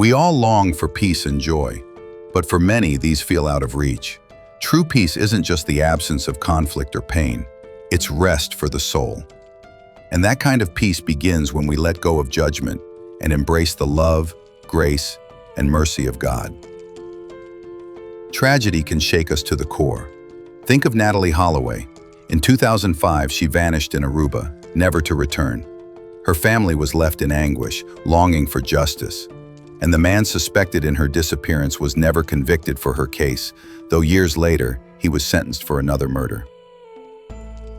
We all long for peace and joy, but for many these feel out of reach. True peace isn't just the absence of conflict or pain, it's rest for the soul. And that kind of peace begins when we let go of judgment and embrace the love, grace, and mercy of God. Tragedy can shake us to the core. Think of Natalie Holloway. In 2005, she vanished in Aruba, never to return. Her family was left in anguish, longing for justice. And the man suspected in her disappearance was never convicted for her case, though years later, he was sentenced for another murder.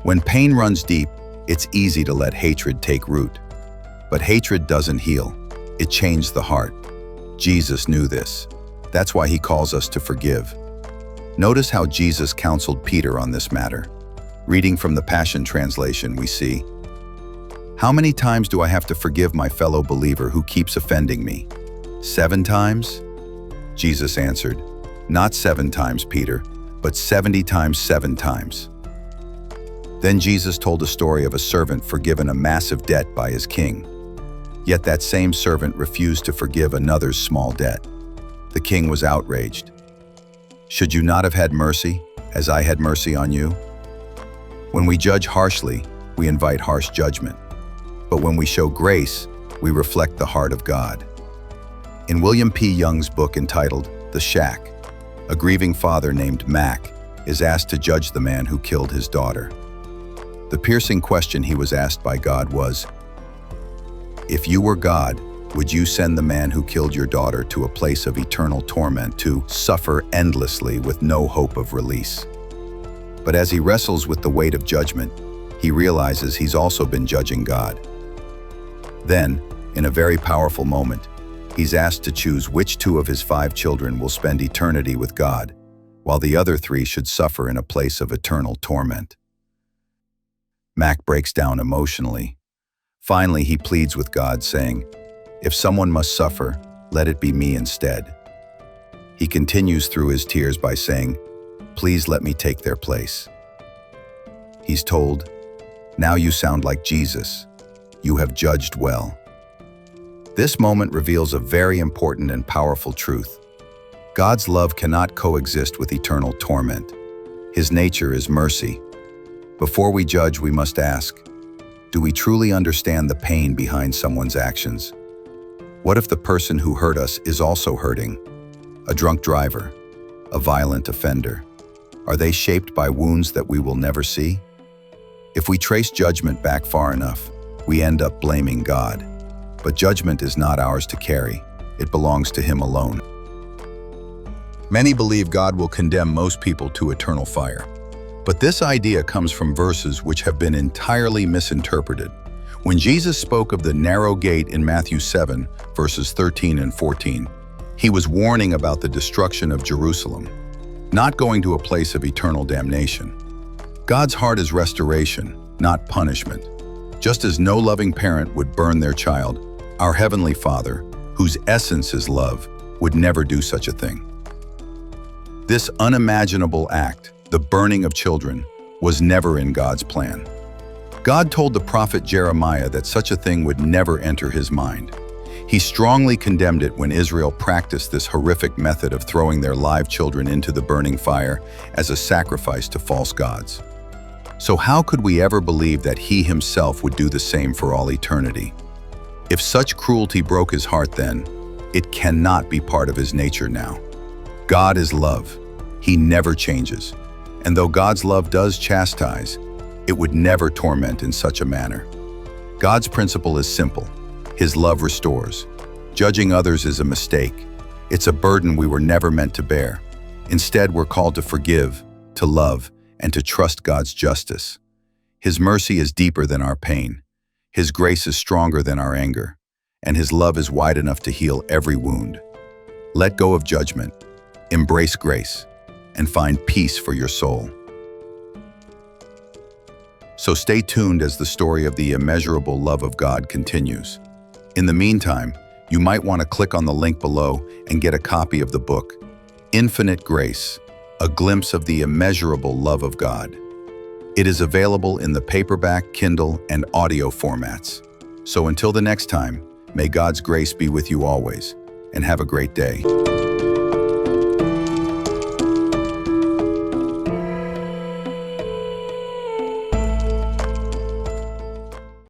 When pain runs deep, it's easy to let hatred take root. But hatred doesn't heal. It changes the heart. Jesus knew this. That's why he calls us to forgive. Notice how Jesus counseled Peter on this matter. Reading from the Passion Translation, we see, "How many times do I have to forgive my fellow believer who keeps offending me? 7 times? Jesus answered, "Not 7 times, Peter, but 70 times 7 times. Then Jesus told a story of a servant forgiven a massive debt by his king. Yet that same servant refused to forgive another's small debt. The king was outraged. "Should you not have had mercy, as I had mercy on you?" When we judge harshly, we invite harsh judgment. But when we show grace, we reflect the heart of God. In William P. Young's book entitled The Shack, a grieving father named Mac is asked to judge the man who killed his daughter. The piercing question he was asked by God was, "If you were God, would you send the man who killed your daughter to a place of eternal torment to suffer endlessly with no hope of release?" But as he wrestles with the weight of judgment, he realizes he's also been judging God. Then, in a very powerful moment, he's asked to choose which 2 of his 5 children will spend eternity with God, while the other 3 should suffer in a place of eternal torment. Mac breaks down emotionally. Finally, he pleads with God, saying, "If someone must suffer, let it be me instead." He continues through his tears by saying, "Please let me take their place." He's told, "Now you sound like Jesus. You have judged well." This moment reveals a very important and powerful truth. God's love cannot coexist with eternal torment. His nature is mercy. Before we judge, we must ask, do we truly understand the pain behind someone's actions? What if the person who hurt us is also hurting? A drunk driver, a violent offender. Are they shaped by wounds that we will never see? If we trace judgment back far enough, we end up blaming God. But judgment is not ours to carry. It belongs to Him alone. Many believe God will condemn most people to eternal fire. But this idea comes from verses which have been entirely misinterpreted. When Jesus spoke of the narrow gate in Matthew 7, verses 13 and 14, He was warning about the destruction of Jerusalem, not going to a place of eternal damnation. God's heart is restoration, not punishment. Just as no loving parent would burn their child, our Heavenly Father, whose essence is love, would never do such a thing. This unimaginable act, the burning of children, was never in God's plan. God told the prophet Jeremiah that such a thing would never enter his mind. He strongly condemned it when Israel practiced this horrific method of throwing their live children into the burning fire as a sacrifice to false gods. So how could we ever believe that He Himself would do the same for all eternity? If such cruelty broke His heart then, it cannot be part of His nature now. God is love. He never changes. And though God's love does chastise, it would never torment in such a manner. God's principle is simple. His love restores. Judging others is a mistake. It's a burden we were never meant to bear. Instead, we're called to forgive, to love, and to trust God's justice. His mercy is deeper than our pain. His grace is stronger than our anger. And His love is wide enough to heal every wound. Let go of judgment, embrace grace, and find peace for your soul. So stay tuned as the story of the immeasurable love of God continues. In the meantime, you might want to click on the link below and get a copy of the book, Infinite Grace, A Glimpse of the Immeasurable Love of God. It is available in the paperback, Kindle, and audio formats. So until the next time, may God's grace be with you always, and have a great day.